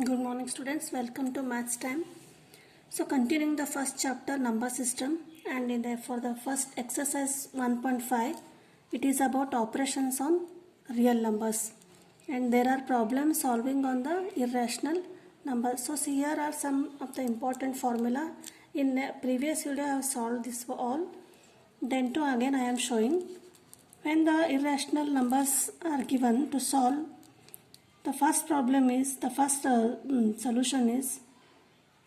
Good morning students, welcome to maths time. So continuing the first chapter number system, and for the first exercise 1.5 it is about operations on real numbers, and there are problems solving on the irrational numbers. So here are some of the important formula. In the previous video I have solved this all, then too again I am showing. When the irrational numbers are given to solve, the first solution is,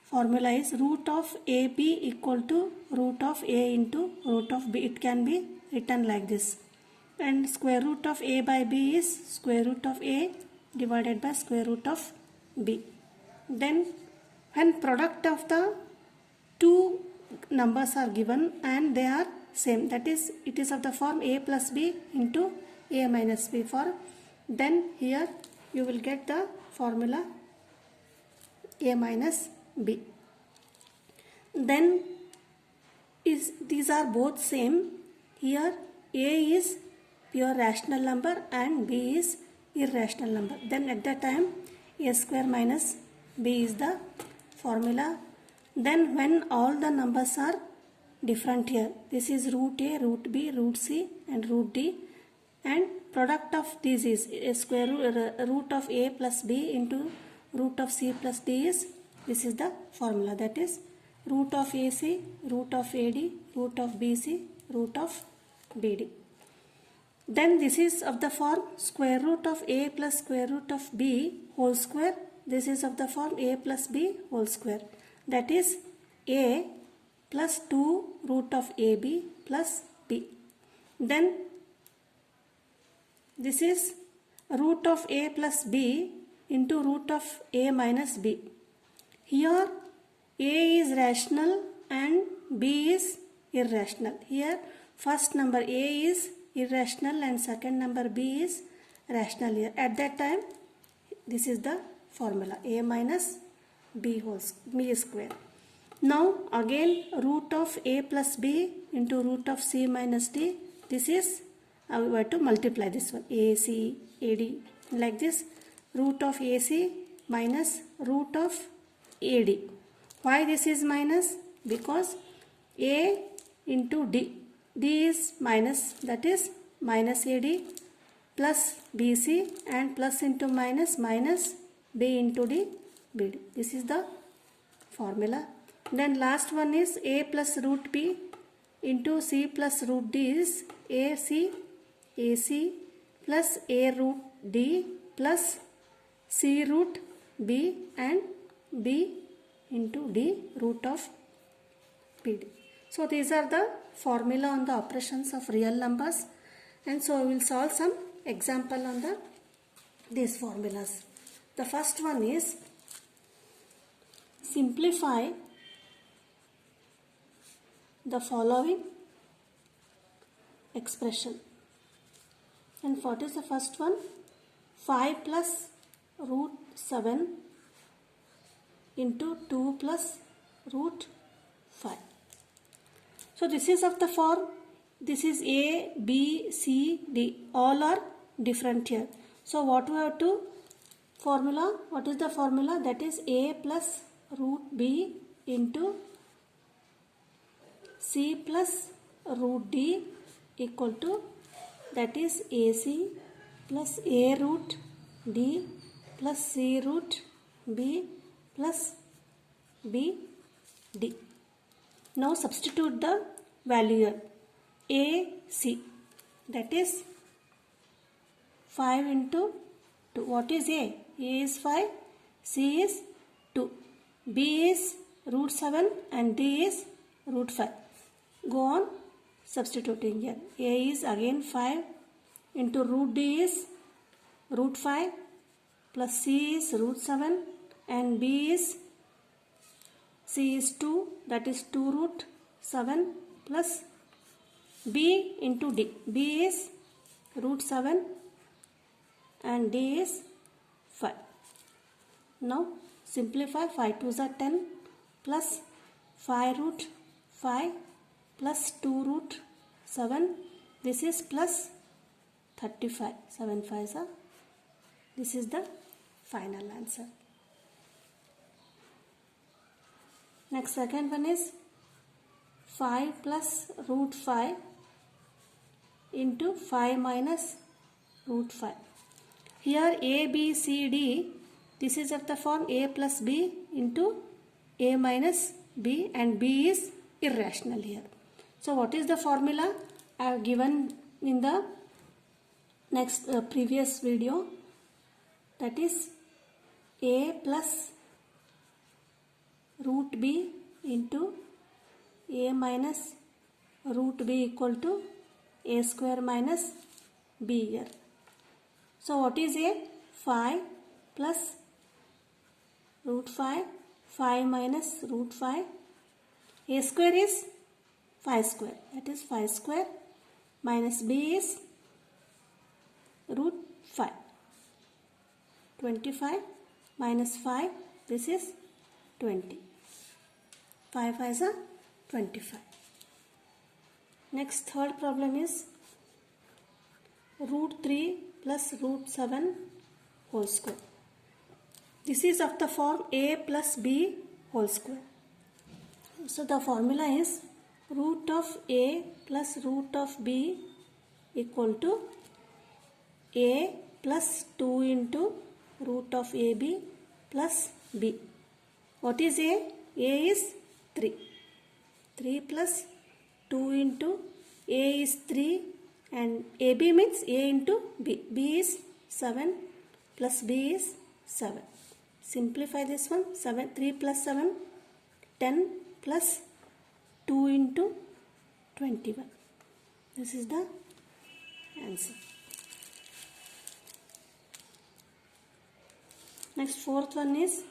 formula is root of AB equal to root of A into root of B. It can be written like this. And square root of A by B is square root of A divided by square root of B. Then when product of the two numbers are given and they are same, that is it is of the form A plus B into A minus B, then here you will get the formula A minus B. Then these are both same. Here A is pure rational number and B is irrational number. Then at that time A square minus B is the formula. Then when all the numbers are different here, this is root A, root B, root C and root D, and product of these is a square root of A plus B into root of C plus D is, this is the formula, that is root of AC, root of AD, root of BC, root of BD. Then this is of the form square root of A plus square root of B whole square. This is of the form A plus B whole square, that is A plus 2 root of AB plus B. Then this is root of A plus B into root of A minus B. Here A is rational and B is irrational. Here first number A is irrational and second number B is rational here. At that time this is the formula A minus B square. Now again root of A plus B into root of C minus D. This is we have to multiply this one, AC, AD, like this. Root of AC minus root of AD. Why this is minus? Because A into D. D is minus, that is minus AD plus BC, and plus into minus B into D, BD. This is the formula. Then last one is A plus root B into C plus root D is AC plus A root D plus C root B and B into D root of BD. So these are the formula on the operations of real numbers, and so we will solve some example on these formulas. The first one is simplify the following expression. And what is the first one? 5 plus root 7 into 2 plus root 5. So this is of the form, this is A, B, C, D. All are different here. So what we have to formula? What is the formula? That is A plus root B into C plus root D equal to, that is AC plus A root D plus C root B plus B D. Now substitute the value here. AC, that is 5 into 2. What is A? A is 5, C is 2, B is root 7 and D is root 5. Go on substituting here. A is again 5 into root D is root 5 plus C is root 7 and B is C is 2, that is 2 root 7 plus B into D. B is root 7 and D is 5. Now simplify. 5 2s are 10 plus 5 root 5 plus 2 root 7. This is plus 35. 7 5s are. This is the final answer. Next second one is 5 plus root 5 into 5 minus root 5. Here a, b, c, d, this is of the form a plus b into a minus b, and b is irrational here. So what is the formula I have given in the next previous video? That is a plus root b into a minus root b equal to a square minus b here. So what is a? 5 plus root 5, 5 minus root 5. A square is 5 square, that is 5 square, minus b is root 5. 25 minus 5, this is 20. 5 5 is 25. Next third problem is root 3 plus root 7 whole square. This is of the form a plus b whole square. So the formula is root of a plus root of b equal to a plus 2 into root of ab plus b. What is a? A is 3. 3 plus 2 into a is 3 and ab means a into b. B is 7 plus b is 7. Simplify this one. 7, 3 plus 7, 10 plus 2 into 21. This is the answer. Next fourth one is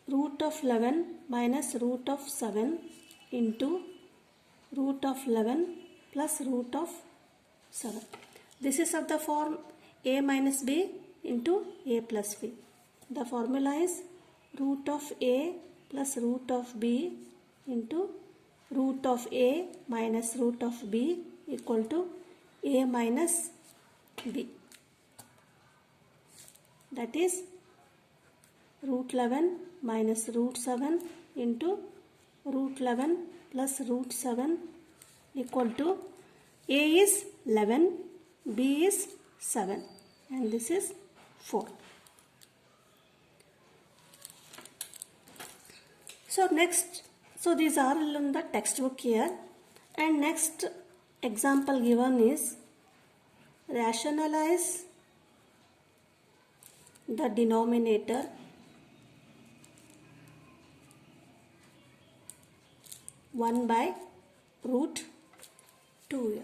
root of 11 minus root of 7 into root of 11 plus root of 7. This is of the form a minus b into a plus b. The formula is root of a plus root of b into root of a minus root of b equal to a minus b. That is root 11 minus root 7 into root 11 plus root 7 equal to a is 11, b is 7, and this is 4. So these are in the textbook here, and next example given is rationalize the denominator (1 by root 2 here.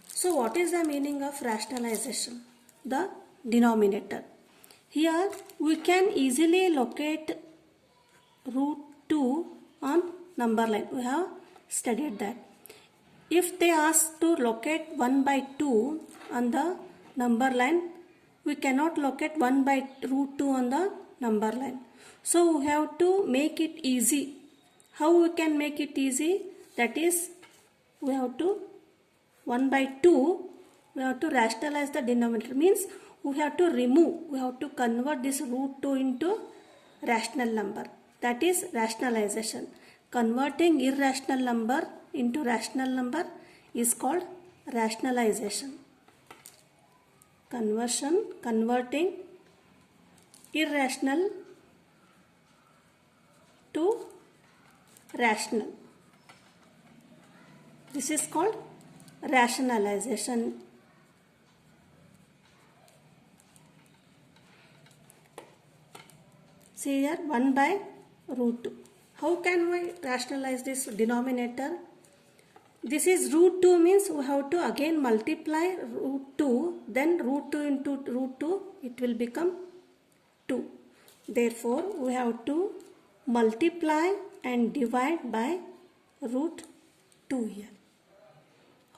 So what is the meaning of rationalization? The denominator. Here we can easily locate root 2 on number line. We have studied that. If they ask to locate 1 by 2 on the number line, we cannot locate 1 by root 2 on the number line. So we have to make it easy. How we can make it easy? That is, we have to 1 by 2, we have to rationalize the denominator. Means we have to remove, we have to convert this root 2 into rational number. That is rationalization. Converting irrational number into rational number is called rationalization. Converting irrational to rational. This is called rationalization. See here 1 by root 2. How can we rationalize this denominator? This is root 2 means we have to again multiply root 2, then root 2 into root 2, it will become 2. Therefore, we have to multiply and divide by root 2 here.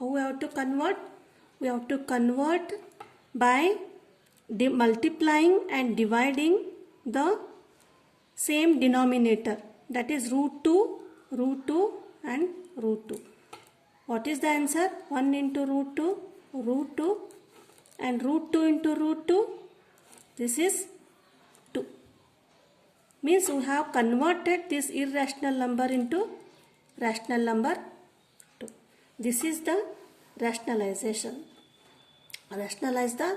How we have to convert? We have to convert by multiplying and dividing the same denominator, that is root 2 and root 2. What is the answer? 1 into root 2, and root 2 into root 2, this is 2. Means we have converted this irrational number into rational number 2. This is the rationalization. Rationalize the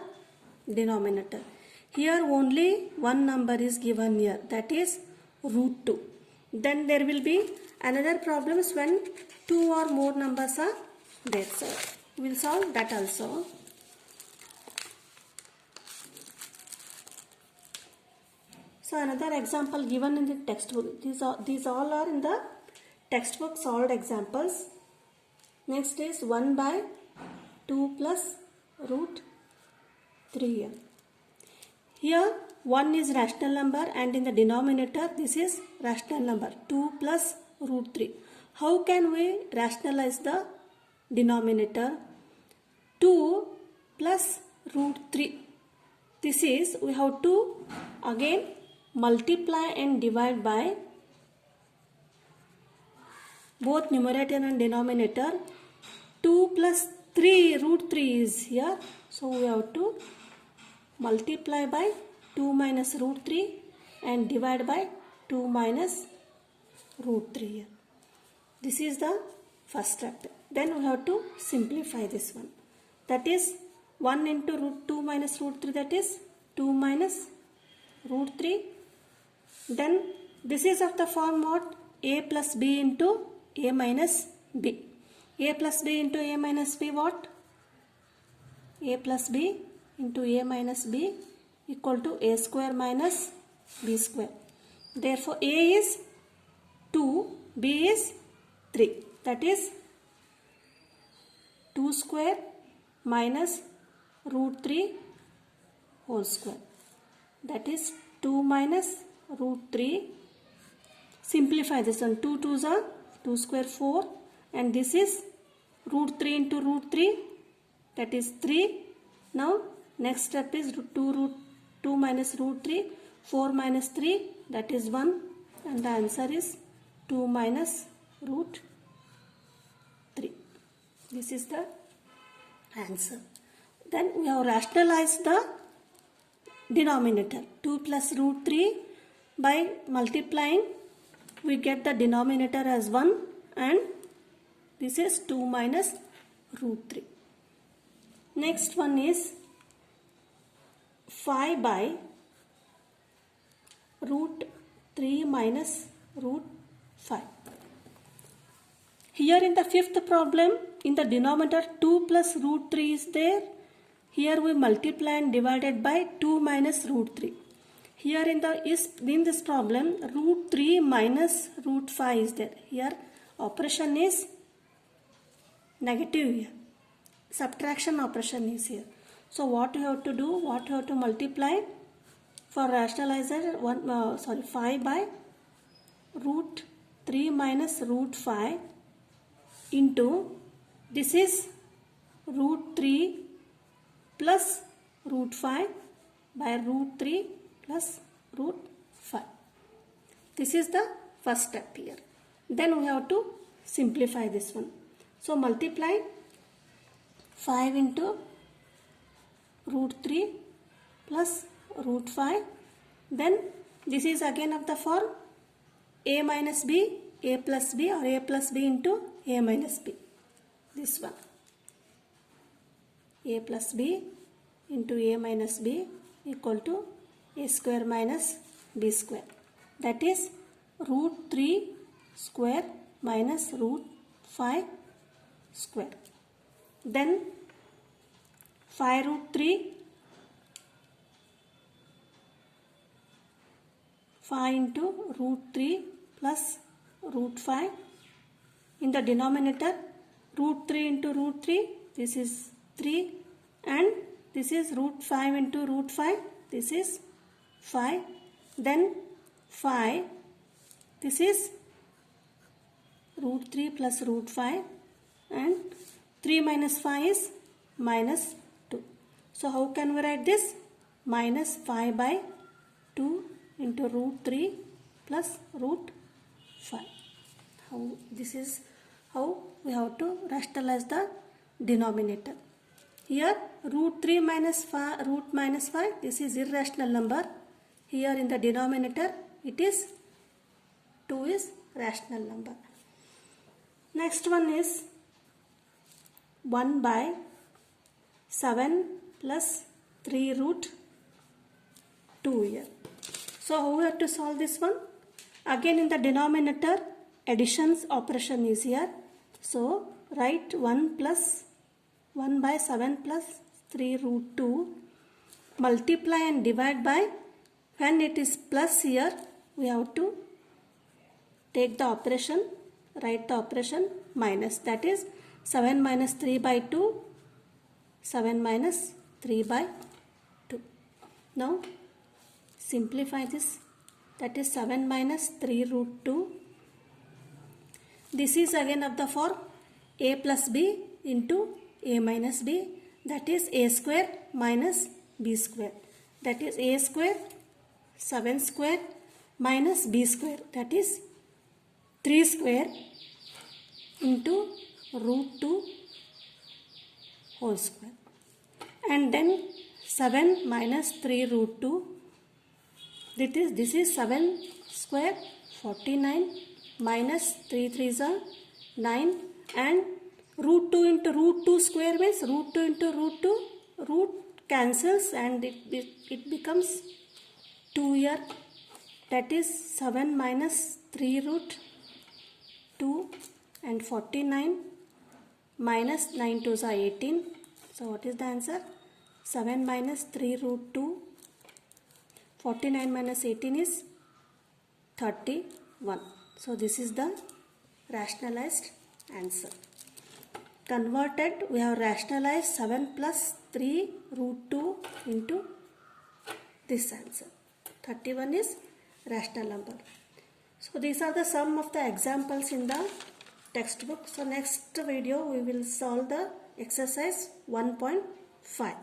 denominator. Here only one number is given here, that is root 2. Then there will be another problems when 2 or more numbers are there. So we will solve that also. So another example given in the textbook. These all are in the textbook solved examples. Next is 1 by 2 plus root 3. Here 1 is rational number and in the denominator this is rational number 2 plus root 3. How can we rationalize the denominator? 2 plus root 3. This is, we have to again multiply and divide by both numerator and denominator. 2 plus 3 root 3 is here, so we have to multiply by 2 minus root 3 and divide by 2 minus root 3 here. This is the first step. Then we have to simplify this one. That is 1 into root 2 minus root 3, that is 2 minus root 3. Then this is of the form what? A plus b into a minus b. A plus b into a minus b what? A plus b into a minus b equal to a square minus b square. Therefore a is 2, b is 3. That is 2 square minus root 3 whole square. That is 2 minus root 3. Simplify this one. 2 2s are 2 square 4 and this is root 3 into root 3, that is 3. Now next step is 2 minus root 3, 4 minus 3, that is 1, and the answer is 2 minus root 3. This is the answer. Then we have rationalized the denominator. 2 plus root 3, by multiplying we get the denominator as 1 and this is 2 minus root 3. Next one is 5 by root 3 minus root 5. Here in the fifth problem, in the denominator 2 plus root 3 is there. Here we multiply and divided by 2 minus root 3. Here in this problem, root 3 minus root 5 is there. Here operation is negative here. Subtraction operation is here. So what you have to do? What you have to multiply for rationalizer? 5 by root 3 minus root 5 into this is root 3 plus root 5 by root 3 plus root 5. This is the first step here. Then we have to simplify this one. So multiply 5 into root 3 plus root 5. Then this is again of the form a minus b, a plus b, or a plus b into a minus b. This one. A plus b into a minus b equal to a square minus b square. That is root 3 square minus root 5 square. Then 5 root 3, 5 into root 3 plus root 5. In the denominator, root 3 into root 3, this is 3, and this is root 5 into root 5, this is 5. Then 5, this is root 3 plus root 5, and 3 minus 5 is minus 2. So how can we write this? Minus 5 by 2 into root 3 plus root 5. This is how we have to rationalize the denominator. Here root 3 minus 5, this is irrational number. Here in the denominator it is 2 is rational number. Next one is 1 by 7 plus 3 root 2 here. So how we have to solve this one? Again in the denominator additions operation is here. So write 1 by 7 plus 3 root 2, multiply and divide by, when it is plus here we have to take the operation, write the operation minus, that is 7 minus 3 by 2, 7 minus 3 by 2. Now simplify this, that is 7 minus 3 root 2. This is again of the form a plus b into a minus b, that is a square minus b square, that is a square 7 square minus b square, that is 3 square into root 2 whole square, and then 7 minus 3 root 2, this is 7 square 49 minus 3 3s are 9, and root 2 into root 2 square means root 2 into root 2, root cancels and it becomes 2 here, that is 7 minus 3 root 2 and 49 minus 9 2s are 18. So what is the answer? 7 minus 3 root 2, 49 minus 18 is 31. So this is the rationalized answer. Converted, we have rationalized 7 plus 3 root 2 into this answer. 31 is rational number. So these are the sum of the examples in the textbook. So next video we will solve the exercise 1.5.